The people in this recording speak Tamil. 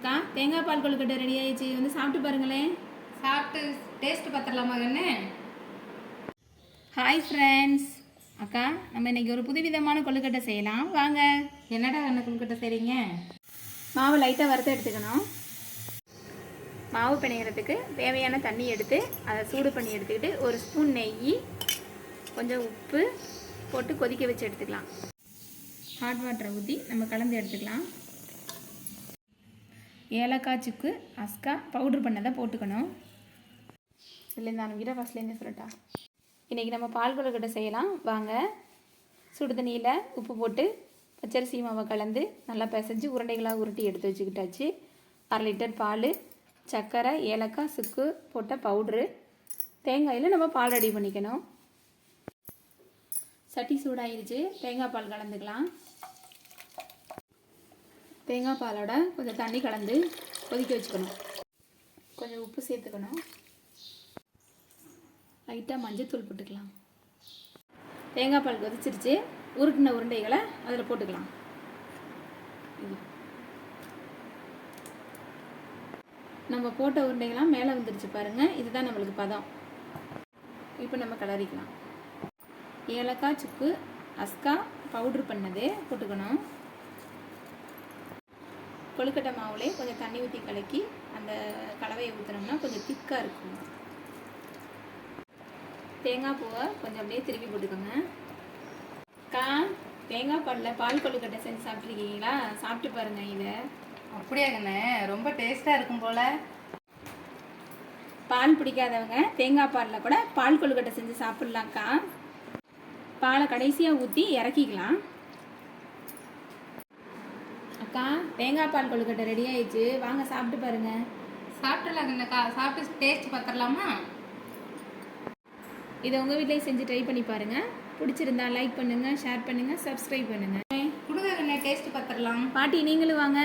அக்கா தேங்காய் பால் கொழுக்கட்டை ரெடி ஆயிடுச்சு, வந்து சாப்பிட்டு பாருங்களேன். சாப்பிட்டு டேஸ்ட் பார்த்துடலாமா கண்ணு? Hi friends. அக்கா, நம்ம இன்னைக்கு ஒரு புதுவிதமான கொழுக்கட்டை செய்யலாம் வாங்க. என்னடா கண்ணு கொழுக்கட்டை செய்கிறீங்க? மாவு லைட்டாக வறுத்து எடுத்துக்கணும். மாவு பிணைகிறதுக்கு தேவையான தண்ணி எடுத்து அதை சூடு பண்ணி எடுத்துக்கிட்டு ஒரு ஸ்பூன் நெய், கொஞ்சம் உப்பு போட்டு கொதிக்க வச்சு எடுத்துக்கலாம். ஹாட் வாட்டரை ஊற்றி நம்ம கலந்து எடுத்துக்கலாம். ஏலக்காய், சுக்கு, அஸ்கா பவுட்ரு பண்ணதை போட்டுக்கணும். இதுலேருந்து நான் வீட ஃபஸ்ட்லேருந்து சொல்லட்டா. இன்றைக்கி நம்ம பால் கொழுக்கட்டை செய்யலாம் வாங்க. சுடு தண்ணியில் உப்பு போட்டு பச்சரிசி மாவை கலந்து நல்லா பிசைஞ்சு உருண்டைகளாக உருட்டி எடுத்து வச்சுக்கிட்டாச்சு. 1/2 லிட்டர் பால், சர்க்கரை, ஏலக்காய், சுக்கு போட்ட பவுட்ரு, தேங்காயில் நம்ம பால் ரெடி பண்ணிக்கணும். சட்டி சூடாயிருச்சு, தேங்காய் பால் கலந்துக்கலாம். தேங்காய் பாலோட கொஞ்சம் தண்ணி கலந்து கொதிக்க வச்சுக்கணும். கொஞ்சம் உப்பு சேர்த்துக்கணும். லைட்டாக மஞ்சத்தூள் போட்டுக்கலாம். தேங்காய் பால் கொதிச்சிருச்சு, உருட்டின உருண்டைகளை அதில் போட்டுக்கலாம். நம்ம போட்ட உருண்டைகள்லாம் மேலே வந்துருச்சு பாருங்கள், இதுதான் நம்மளுக்கு பதம். இப்போ நம்ம கிளறிக்கலாம். ஏலக்காய், சுக்கு, அஸ்கா பவுட்ரு பண்ணது போட்டுக்கணும். கொழுக்கட்டை மாவுலே கொஞ்சம் தண்ணி ஊற்றி கலக்கி அந்த கலவையை ஊற்றினோம்னா கொஞ்சம் திக்காக இருக்கும். தேங்காய் பூவை கொஞ்சம் அப்படியே திருப்பி போட்டுக்கோங்க. அக்கா, தேங்காய் பாலில் பால் கொழுக்கட்டை செஞ்சு சாப்பிட்ருக்கீங்களா? சாப்பிட்டு பாருங்கள் இதை. அப்படியா கண்ணு? ரொம்ப டேஸ்ட்டாக இருக்கும் போல். பால் பிடிக்காதவங்க தேங்காய் பாலில் கூட பால் கொழுக்கட்டை செஞ்சு சாப்பிட்லாம்க்கா. பாலை கடைசியாக ஊற்றி இறக்கிக்கலாம். அக்கா, தேங்காய் பால் கொழுக்கட்டை ரெடி ஆயிடுச்சு, வாங்க சாப்பிட்டு பாருங்கள். சாப்பிட்டுலாம் கண்ணுக்கா, சாப்பிட்டு டேஸ்ட் பார்த்துடலாமா? இதை உங்கள் வீட்டிலேயே செஞ்சு ட்ரை பண்ணி பாருங்கள். பிடிச்சிருந்தா லைக் பண்ணுங்கள், ஷேர் பண்ணுங்கள், சப்ஸ்கிரைப் பண்ணுங்கள். கொடுங்க கண்ணு, டேஸ்ட் பார்த்துடலாம். பாட்டி நீங்களும் வாங்க.